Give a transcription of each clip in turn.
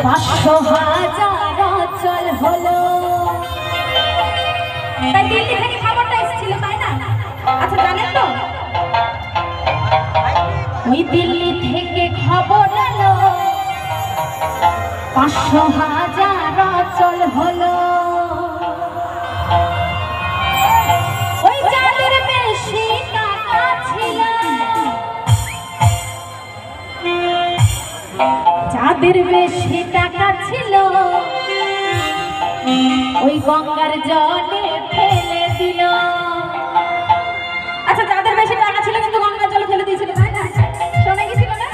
500,000 চল হলো। তাই দিল্লি থেকে খবরটা এসেছিল, তাই না? আচ্ছা জানেন তো, ওই দিল্লি থেকে খবর এলো 500,000 চল হলো। ওই যাদের বেশি টাকা ছিল, যাদের বেশি টাকা ছিল, ওই গঙ্গার জলে ফেলে দিল। আচ্ছা যাদের বেশি টাকা ছিল কিন্তু গঙ্গার জলে ফেলে দিয়েছিল, তাই না? শোনা গেছিল না?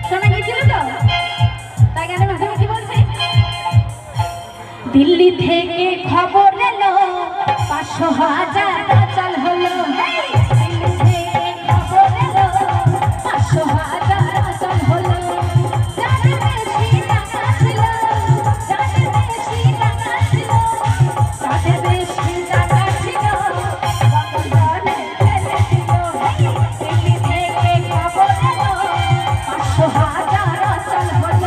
শোনা গেছিল তো? তাই গানের মাধ্যমে কি বলছে? দিল্লি থেকে খবর এলো 500,000 চল হলো। দিল্লি থেকে খবর এলো 500,000 চল হলো। যাদের বেশি টাকা ছিল, যাদের বেশি টাকা ছিল, যাদের বেশি টাকা ছিল, গঙ্গার জলে ফেলে দিল। দিল্লি থেকে খবর এলো 500,000 চল হলো।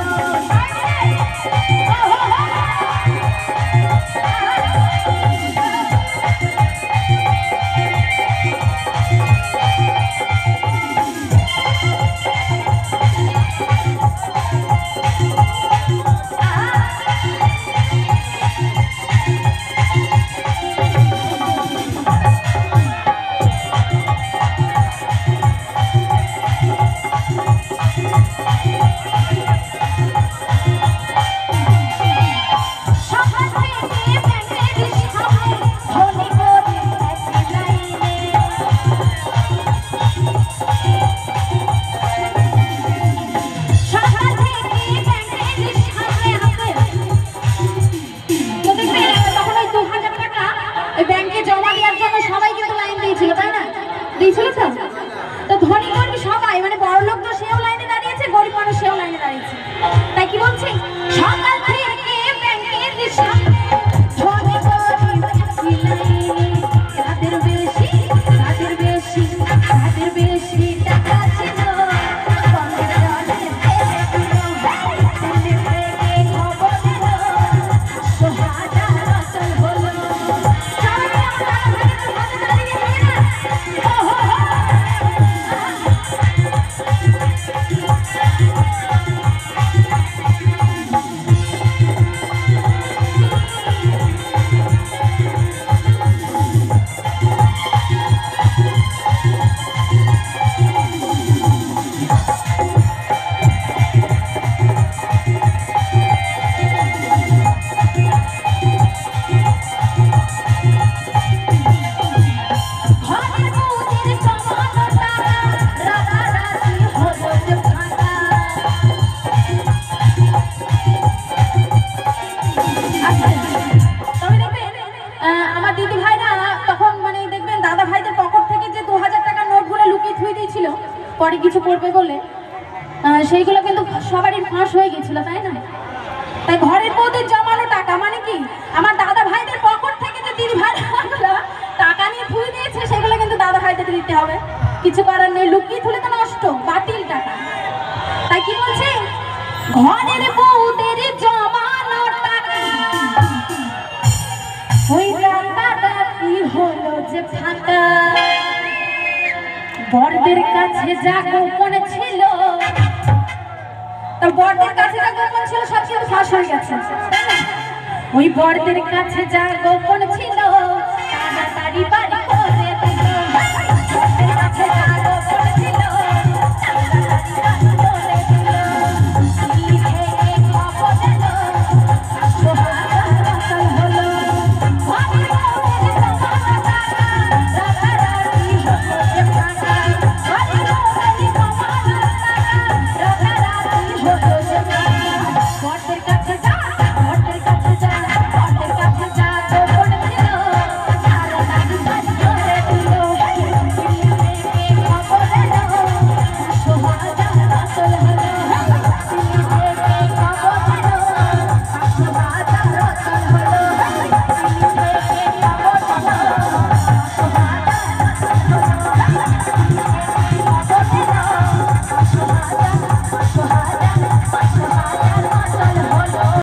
ধনী গরিব সবাই, মানে বড় লোক তো সেও লাইনে দাঁড়িয়েছে, গরিব মানুষ সেও লাইনে দাঁড়িয়েছে। তাই কি বলছে? সকাল থেকে ব্যাংকের সামনে ধনী গরিব একই লাইনে। যাদের বেশি, যাদের বেশি, যাদের বেশি টাকা ছিল, গঙ্গার জলে ফেলে দিল। দিল্লি থেকে খবর এলো 500,000 চল হলো। পরে কিছু করবে বলে সেইগুলো কিন্তু সবারই ফাঁস হয়ে গেছিল, তাই না? তাই ঘরের বউদের জমানো টাকা, মানে কি আমার দাদা ভাইদের পকেট থেকে যে দিদি ভাইরা টাকা নিয়ে থুই দিয়েছে, সেগুলো কিন্তু দাদা ভাইদের দিতে হবে। কিছু করার নেই, লুকিয়ে থুলে তো নষ্ট, বাতিল টাকা। তাই কি বলছে? ঘরের বউদের জমানো টাকা, ওই টাকাটা কি হলো যে ফাঁকা। বড়দের কাছে যা গোপন ছিল, তো বড়দের কাছে যা গোপন ছিল সব কিছু ফাঁস হয়ে গেছে। ওই বড়দের কাছে যা গোপন ছিল তাড়াতাড়ি বাড়ি করে দিল। বড়দের কাছে যা গোপন ছিল তাড়াতাড়ি বাড়ি করে দিল। দিল্লি থেকে খবর এলো 500,000 চল হলো। বড়দের কাছে যা, বড়দের কাছে যা গোপন ছিল তাড়াতাড়ি বাজার মশলা